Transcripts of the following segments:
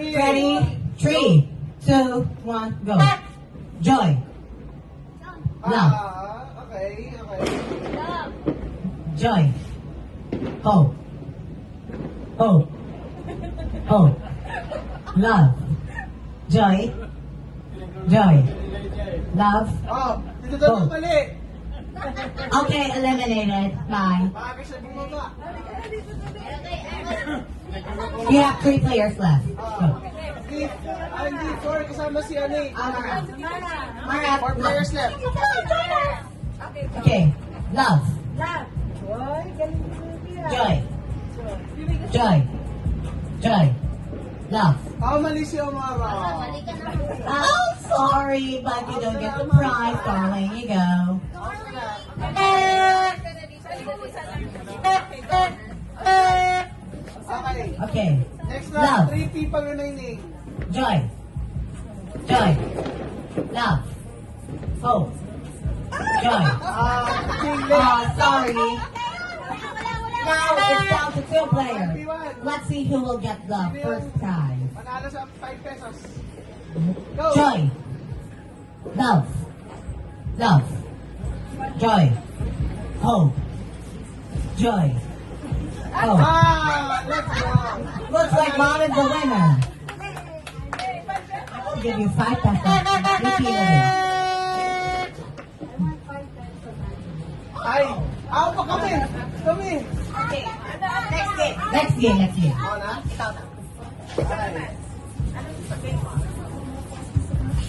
Ready? 3, 2, 1, go. Joy. Love. Okay. Joy. Hope. Hope. Hope. Love. Joy. Joy. Love. Oh, dito daw Hope. mali. Okay, eliminated. Bye. Bakit siya bumaba? You have 3 players left. Go. Hindi, 4 kasama si ano eh. Mara. 4 players left. Okay. Love. Joy. Joy. Joy. Love. Mali si Omara. Oh, sorry, but you don't get the prize, darling. You go. Okay. Okay. Next Love. na, 3 people remaining. Joy. Joy. Love. Hope. Joy. Oh, sorry. Now it's down to 2 players. Let's see who will get the first prize. Panalo sa 5 pesos. Go. Joy. Love. Love. Joy. Hope. Joy. Hope. Let's go. Looks like Mom is the winner. I'll give you 5 pesos. Repeat it. Ay, ako pa kami. Kami. Next game. Ako na?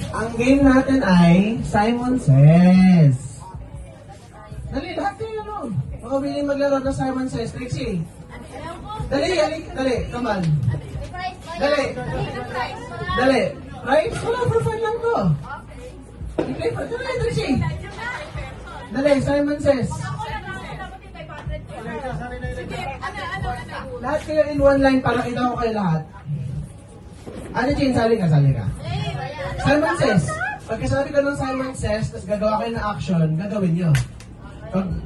Ang game natin ay Simon Says. Dali, lahat kayo no. Mga biling maglaro ng Simon Says. Trixie. Dali, come on. Dali. Right? Wala, for fun lang to. I-play for, dali, Trixie. Dali, Simon Says. Lahat kayo in one line para kita ko kayo lahat. Ano, Jane? Sali ka. Simon Says. Pagkasabi ko ng Simon Says, tapos gagawa kayo ng action, gagawin nyo.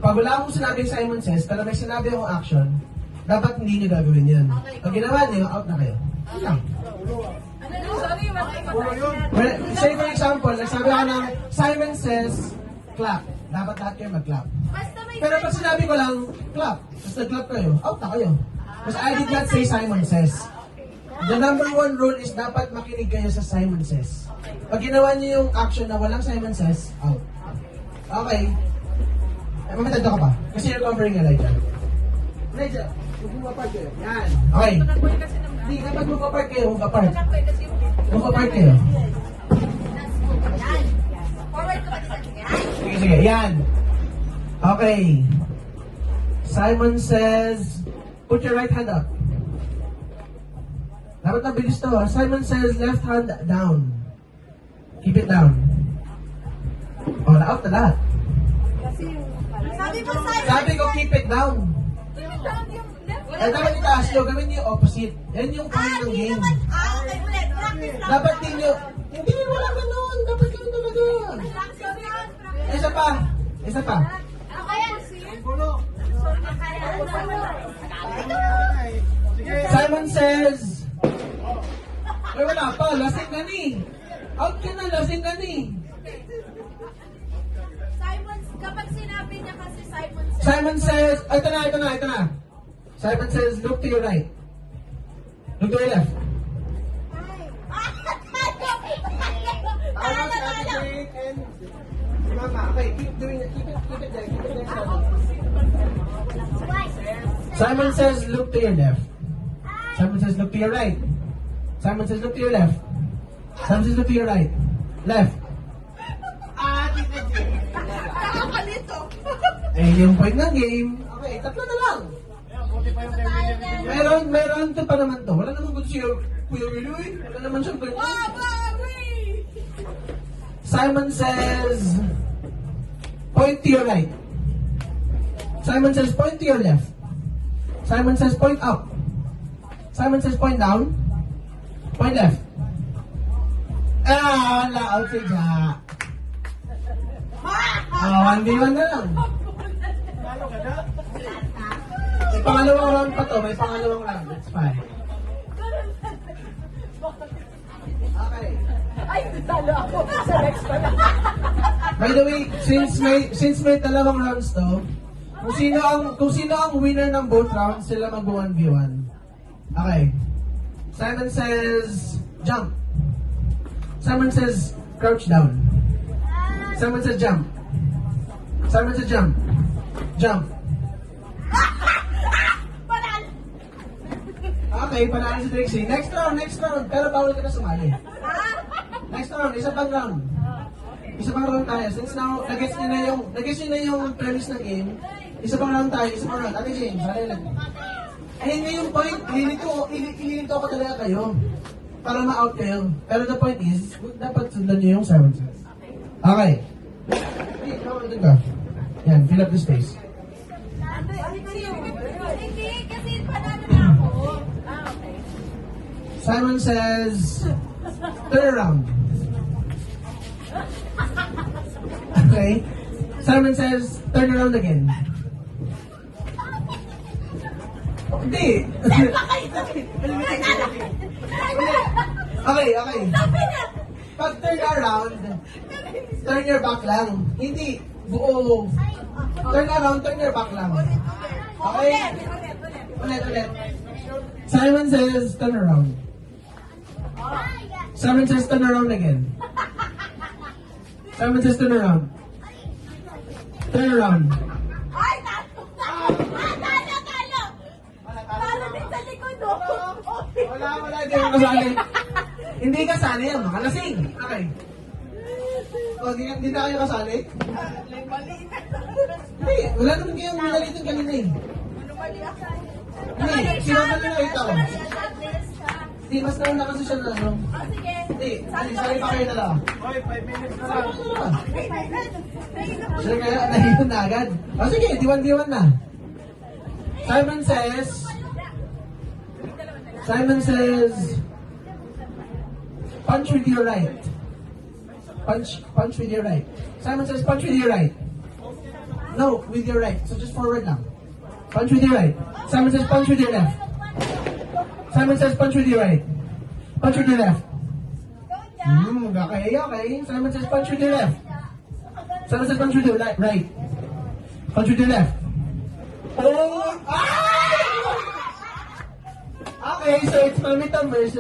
Pag wala akong sinabing Simon Says, pero may sinabi akong action, dapat hindi nyo gagawin yun. Pag ginawa nyo, out na kayo. Yun lang. Say for example, nagsabi ako ng Simon Says, clap. Dapat lahat kayo mag-clap. Pero pag sinabi ko lang, clap. Tapos nag-clap kayo, out na kayo. Because I did not say Simon Says. The number 1 rule is dapat makinig kayo sa Simon Says. Pag ginawa niyo yung action na walang Simon Says, out. Okay. Mamatagdo ka pa. Kasi you're covering Elijah. Elijah, huwag mo apart kayo. Yan. Okay. Hindi, dapat mo apart kayo. Huwag apart. Huwag apart kayo. Sige. Yan. Okay. Simon Says, put your right hand up. Dapat mabilis to. Simon Says, left hand down. Keep it down. Oh, na-out na lahat. Sabi ko, keep it down. Dapat itaas nyo, gawin nyo yung opposite. Yan yung point ng game. Dapat din nyo, hindi, wala ganun. Dapat ganun talaga. Isa pa. Simon Says, ay wala pa, lasing ka ni. Out ka na, lasing ka ni. Kapag sinabi niya kasi Simon Says, ito na. Simon Says, look to your right. Look to your left. Okay, keep doing it. Keep it there. Simon Says, look to your left. Simon Says, look to your right. Simon Says, look to your left. Simon Says, look to your right. Left. Yung point ng game. Okay, tatlo na lang. Meron to pa naman to. Wala naman kung siya, Kuya Willoy. Wala naman siyang ganyan. Simon Says, point to your right. Simon Says, point to your left. Simon Says, point up. Simon Says, point down. Point left. Wala. Out si Ja. 1v1 na lang. May pangalawang round pa to. May pangalawang round. That's fine. Okay. Ay, talo ako. Sa next pa lang. By the way, since may dalawang rounds to, kung sino ang winner ng both rounds, sila mag-1v1. Okay. Simon says jump. Simon says crouch down. Simon says jump. Simon says jump. Jump. Panalo. Okay, panalo si Trixie. Next round. Pero bawal ka na sumali. Next round, isa pang round. Isa pang round tayo. Since now, nag-gets nyo na yung premise ng game, isa pang round tayo, isa pang round. Ate James, sali lang. Ayun nga yung point, ililito ko talaga kayo. Para ma-out kayo. Pero the point is, dapat sundan nyo yung 7 sets. Okay. Hey, doon ka. Yan, fill up the space. Hindi, kasi panalo na ako. Okay. Simon says, turn around. Okay. Simon says, turn around again. Hindi. Okay. Pag turn around, turn your back lang. Hindi, buo. Turn around, turn your back lang. Okay? Ulit. Simon says, turn around. Simon says, turn around again. Simon says, turn around. Turn around. Ay, talo. Talo din sa likod, oh. Wala, hindi ako kasali. Hindi kasali yan, mga lasing. Okay. O, di na kayo kasali? Hindi, wala naman kayong nalalitin kanina eh. Hindi, sinabal na nakita ko. Hindi, mas naman na kasi siya na ano. Sige. Hindi, sali pa kayo na lang. Hoy, 5 minutes na lang. Siya kaya, nahihon na agad. O sige, D1 na. Simon says, punch with your right. Punch with your right. Simon says, punch with your right. No, with your right. So just forward lang. Punch with your right. Simon says, punch with your left. Simon says, punch with your right. Punch with your left. Okay. Simon says, punch with your left. Simon says, punch with your right. Punch with your left. Oh! Ah! Okay, so it's Mamitam versus